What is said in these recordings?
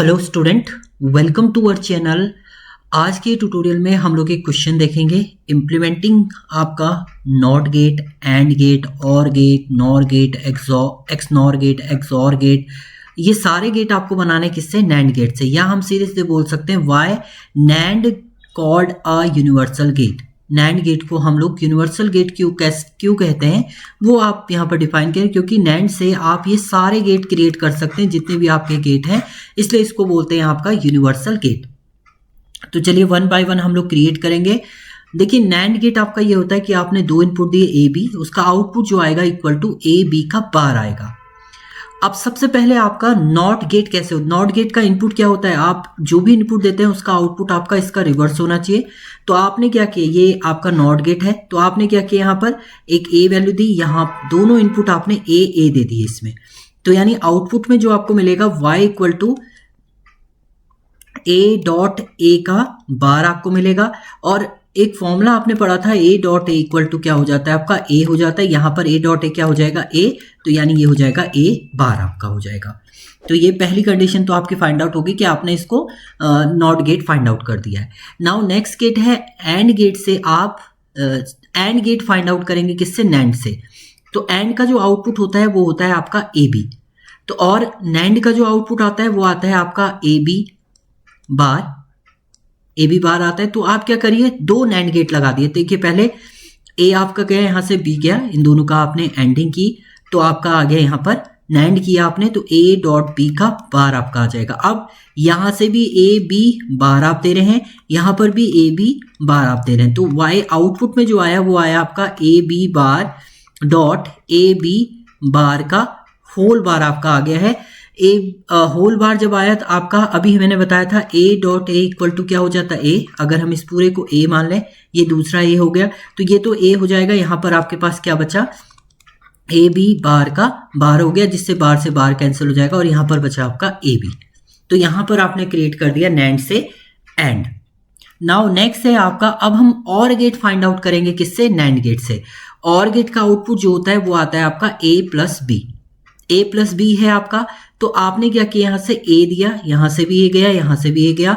Hello student, welcome to our channel. आज के tutorial में हम लोग एक क्वेश्चन देखेंगे इम्प्लीमेंटिंग आपका not gate, and gate, or gate, nor gate, XNOR gate, XOR gate. ये सारे गेट आपको बनाने किससे? नैंड गेट से, या हम सीधे सीधे बोल सकते हैं why NAND called a universal gate. NAND gate को हम लोग यूनिवर्सल गेट क्यों कहते हैं वो आप यहाँ पर डिफाइन करें, क्योंकि नैंड से आप ये सारे गेट क्रिएट कर सकते हैं जितने भी आपके गेट हैं, इसलिए इसको बोलते हैं आपका यूनिवर्सल गेट। तो चलिए वन बाय वन हम लोग क्रिएट करेंगे। देखिए नैंड गेट आपका ये होता है कि आपने दो इनपुट दिए ए बी, उसका आउटपुट जो आएगा इक्वल टू ए बी का बार आएगा। अब सबसे पहले आपका नॉट गेट कैसे हो? नॉट गेट का इनपुट क्या होता है? आप जो भी इनपुट देते हैं उसका आउटपुट आपका इसका रिवर्स होना चाहिए। तो आपने क्या किया, ये आपका नॉट गेट है, तो आपने क्या किया, यहाँ पर एक ए वैल्यू दी, यहाँ दोनों इनपुट आपने ए दे दिए इसमें। तो यानी आउटपुट में जो आपको मिलेगा y equal to A dot A का बार आपको मिलेगा। और एक फॉर्मूला आपने पढ़ा था, A dot A equal to क्या हो जाता है आपका? ए हो जाता है। यहाँ पर ए डॉट ए क्या हो जाएगा? ए, तो यानी ये हो जाएगा ए बार आपका हो जाएगा। तो ये पहली कंडीशन तो आपकी फाइंड आउट होगी कि आपने इसको नॉट गेट फाइंड आउट कर दिया है। नाउ नेक्स्ट गेट है एंड गेट से आप एंड गेट फाइंड आउट करेंगे किससे? नैंड से। तो एंड का जो आउटपुट होता है वो होता है आपका ए बी, तो और नैंड का जो आउटपुट आता है वो आता है आपका ए बी बार आता है। तो आप क्या करिए, दो नैंड गेट लगा दिए। देखिए पहले ए आपका गया, यहाँ से बी गया, इन दोनों का आपने एंडिंग की, तो आपका आ गया यहाँ पर नैंड किया आपने, तो ए डॉट बी का बार आपका आ जाएगा। अब यहाँ से भी ए बी बार आप दे रहे हैं, यहाँ पर भी ए बी बार आप दे रहे हैं, तो वाई आउटपुट में जो आया वो आया आपका A B bar dot A B bar का होल बार आपका आ गया है। ए होल बार जब आया तो आपका, अभी मैंने बताया था A dot A equal to क्या हो जाता है? ए। अगर हम इस पूरे को ए मान लें, ये दूसरा ए हो गया, तो ये तो ए हो जाएगा। यहाँ पर आपके पास क्या बचा? ए बी बार का बार हो गया, जिससे बार से बार कैंसिल हो जाएगा, और यहाँ पर बचा आपका ए बी। तो यहाँ पर आपने क्रिएट कर दिया नैंड से एंड। नाउ नेक्स्ट है आपका, अब हम और गेट फाइंड आउट करेंगे किससे? नैंड गेट से। और गेट का आउटपुट जो होता है वो आता है आपका ए प्लस बी। ए प्लस बी है आपका, तो आपने क्या किया, यहाँ से ए दिया, यहाँ से भी ए गया, यहाँ से भी ए गया,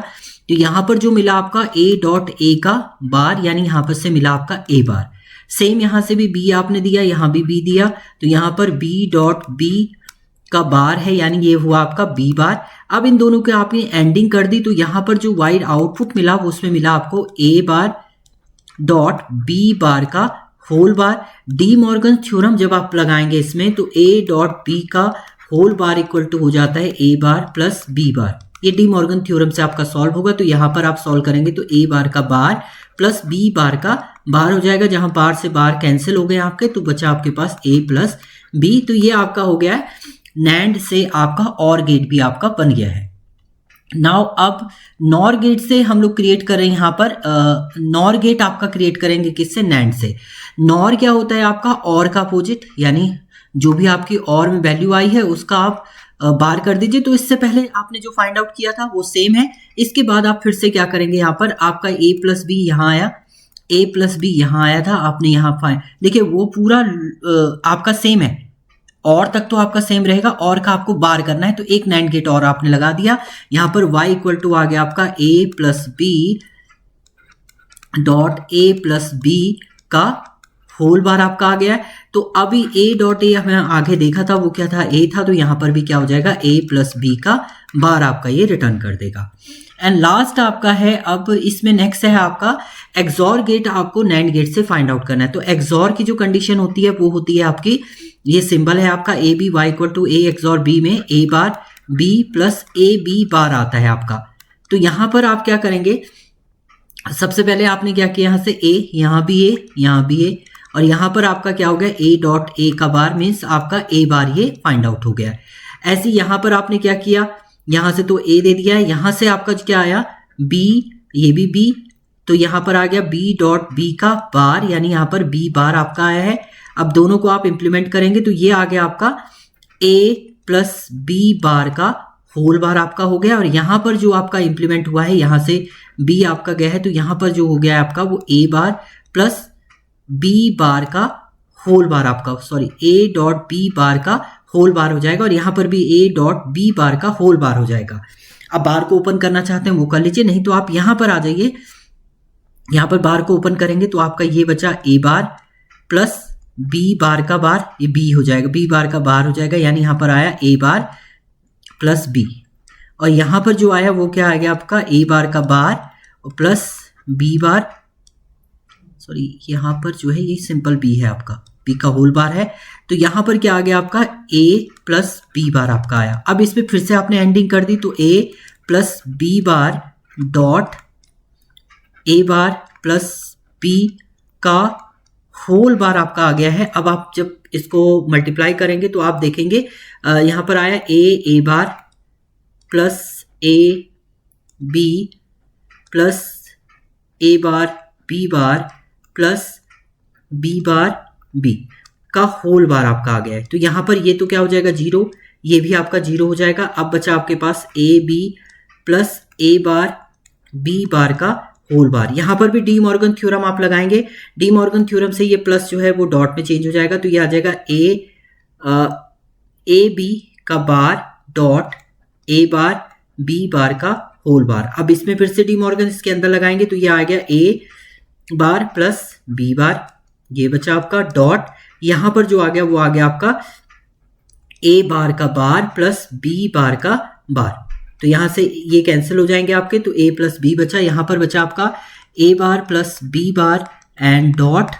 तो यहाँ पर जो मिला आपका ए डॉट ए का बार, यानी यहाँ पर से मिला आपका ए बार। सेम यहाँ से भी बी आपने दिया, यहाँ भी बी दिया, तो यहाँ पर बी डॉट बी का बार है, यानी ये हुआ आपका बी बार। अब इन दोनों के आपने एंडिंग कर दी, तो यहाँ पर जो वाइड आउटपुट मिला वो उसमें मिला आपको ए बार डॉट बी बार का whole bar. De Morgan theorem जब आप लगाएंगे इसमें, तो ए डॉट बी का होल बार इक्वल टू हो जाता है ए बार प्लस बी बार। ये डी मॉर्गन थ्योरम से आपका सॉल्व होगा, तो यहाँ पर आप सॉल्व करेंगे तो ए बार का बार प्लस बी बार का बार हो जाएगा। जहां बार से बार कैंसिल हो गए आपके, तो बचा आपके पास ए प्लस बी। तो ये आपका हो गया है नैंड से आपका और गेट भी आपका बन गया है। नाउ अब नॉर गेट से हम लोग क्रिएट कर रहे हैं, यहाँ पर नॉर गेट आपका क्रिएट करेंगे किससे? नैंड से। नॉर क्या होता है आपका? और का अपोजिट, यानी जो भी आपकी और में वैल्यू आई है उसका आप बार कर दीजिए। तो इससे पहले आपने जो फाइंड आउट किया था वो सेम है। इसके बाद आप फिर से क्या करेंगे, यहाँ पर आपका ए प्लस बी यहाँ आया, ए प्लस बी यहाँ आया था, आपने यहाँ फाइंड, देखिए वो पूरा आपका सेम है, और तक तो आपका सेम रहेगा, और का आपको बार करना है, तो एक नैंड गेट और आपने लगा दिया। यहाँ पर y इक्वल टू आ गया आपका a plus B dot A plus B का होल बार आपका आ गया है। तो अभी a डॉट ए हमें आगे देखा था वो क्या था? a था, तो यहाँ पर भी क्या हो जाएगा? a प्लस बी का बार आपका ये रिटर्न कर देगा। एंड लास्ट आपका है, अब इसमें नेक्स्ट है आपका एक्सॉर गेट। आपको नैंड गेट से फाइंड आउट करना है। तो एक्सॉर की जो कंडीशन होती है वो होती है आपकी, ये सिंबल है आपका A B Y equal to A XOR B में A bar B plus A B bar आता है आपका। तो यहाँ पर आप क्या करेंगे, सबसे पहले आपने क्या किया, यहाँ से ए, यहाँ भी ए, यहाँ भी ए, और यहाँ पर आपका क्या हो गया? ए डॉट ए का बार मीन्स आपका ए बार ये फाइंड आउट हो गया। ऐसे यहाँ पर आपने क्या किया, यहाँ से तो ए दे दिया है, यहाँ से आपका क्या आया? बी, ये भी बी, तो यहाँ पर आ गया बी डॉट बी का बार, यानी यहाँ पर बी बार आपका आया है। अब दोनों को आप इंप्लीमेंट करेंगे तो ये आ गया आपका ए प्लस बी बार का होल बार आपका हो गया। और यहाँ पर जो आपका इंप्लीमेंट हुआ है, यहाँ से बी आपका गया है, तो यहाँ पर जो हो गया है आपका वो ए बार प्लस बी बार का होल बार आपका, sorry A dot B bar का होल बार हो जाएगा, और यहाँ पर भी ए डॉट बी बार का होल बार हो जाएगा। अब बार को ओपन करना चाहते हैं वो कर लीजिए, नहीं तो आप यहाँ पर आ जाइए, यहाँ पर बार को ओपन करेंगे तो आपका ये बचा ए बार प्लस बी बार का बार, ये बी हो जाएगा, बी बार का बार हो जाएगा, यानी यहाँ पर आया ए बार प्लस बी, और यहाँ पर जो आया वो क्या आ गया आपका ए बार का बार और प्लस बी बार, सॉरी यहाँ पर जो है ये सिंपल बी है आपका, बी का होल बार है, तो यहाँ पर क्या आ गया आपका ए प्लस बी बार आपका आया। अब इसमें फिर से आपने एंडिंग कर दी तो A plus B bar dot A bar plus B का होल बार आपका आ गया है। अब आप जब इसको मल्टीप्लाई करेंगे तो आप देखेंगे यहाँ पर आया A bar plus A B plus A bar B bar plus B bar B का होल बार आपका आ गया है। तो यहाँ पर ये तो क्या हो जाएगा 0, ये भी आपका 0 हो जाएगा। अब बचा आपके पास A B plus A bar B bar का होल बार। यहाँ पर भी डी मॉर्गन थ्योरम आप लगाएंगे, डी मॉर्गन थ्योरम से ये प्लस जो है वो डॉट में चेंज हो जाएगा, तो ये आ जाएगा ए बी का बार dot A bar B bar का होल बार। अब इसमें फिर से डी मॉर्गन इसके अंदर लगाएंगे तो ये आ गया ए बार प्लस बी बार, ये बचा आपका डॉट, यहाँ पर जो आ गया वो आ गया आपका ए बार का बार प्लस बी बार का बार, तो यहाँ से ये कैंसिल हो जाएंगे आपके, तो ए प्लस बी बचा, यहाँ पर बचा आपका A bar plus B bar and dot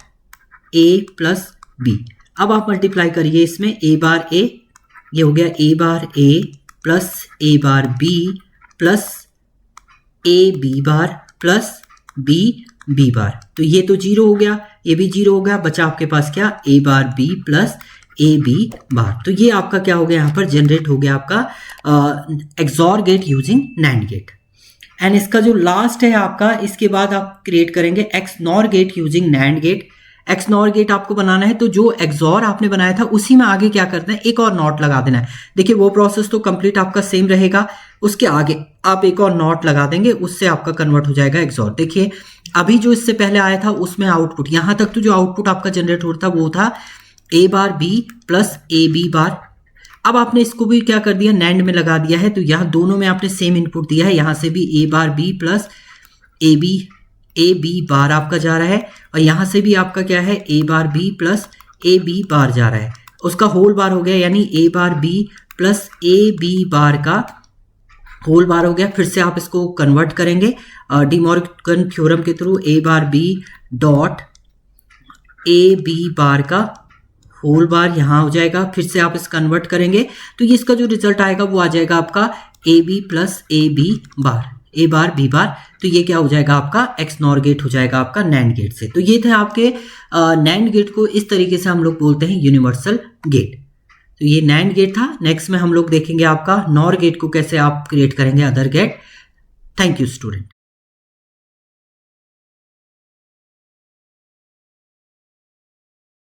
A plus B. अब आप मल्टीप्लाई करिए इसमें ए बार ए, ये हो गया A bar A plus A bar B plus A B bar plus B bar, तो ये तो 0 हो गया, ये भी 0 हो गया, बचा आपके पास क्या A bar B plus A B bar. तो ये आपका क्या हो गया, यहाँ पर जनरेट हो गया आपका XOR gate using NAND gate. And इसका जो लास्ट है आपका, इसके बाद आप क्रिएट करेंगे XNOR gate using NAND gate. XNOR gate आपको बनाना है तो जो एक्सॉर आपने बनाया था उसी में आगे क्या करना है, एक और नॉट लगा देना है। देखिए वो प्रोसेस तो कंप्लीट आपका सेम रहेगा, उसके आगे आप एक और नॉट लगा देंगे, उससे आपका कन्वर्ट हो जाएगा एक्सॉर। देखिए अभी जो इससे पहले आया था उसमें आउटपुट, यहाँ तक तो जो आउटपुट आपका जनरेट हो रहा था वो था A bar B plus A B bar. अब आपने इसको भी क्या कर दिया, नैंड में लगा दिया है, तो यहाँ दोनों में आपने सेम इनपुट दिया है, यहाँ से भी A bar B plus A B bar आपका जा रहा है, और यहाँ से भी आपका क्या है A bar B plus A B bar जा रहा है, उसका होल बार हो गया, यानी A bar B plus A B bar का होल बार हो गया। फिर से आप इसको कन्वर्ट करेंगे डी मॉर्गन थ्योरम के through, A bar B dot A B bar का होल बार यहाँ हो जाएगा, फिर से आप इस कन्वर्ट करेंगे तो ये इसका जो रिजल्ट आएगा वो आ जाएगा आपका A B plus A B bar, A bar B bar, तो ये क्या हो जाएगा आपका एक्स नॉर गेट हो जाएगा आपका नैंड गेट से। तो ये थे आपके नैंड गेट को इस तरीके से हम लोग बोलते हैं यूनिवर्सल गेट। तो ये नैंड गेट था। नेक्स्ट में हम लोग देखेंगे आपका नॉर गेट को कैसे आप क्रिएट करेंगे other gate. Thank you student.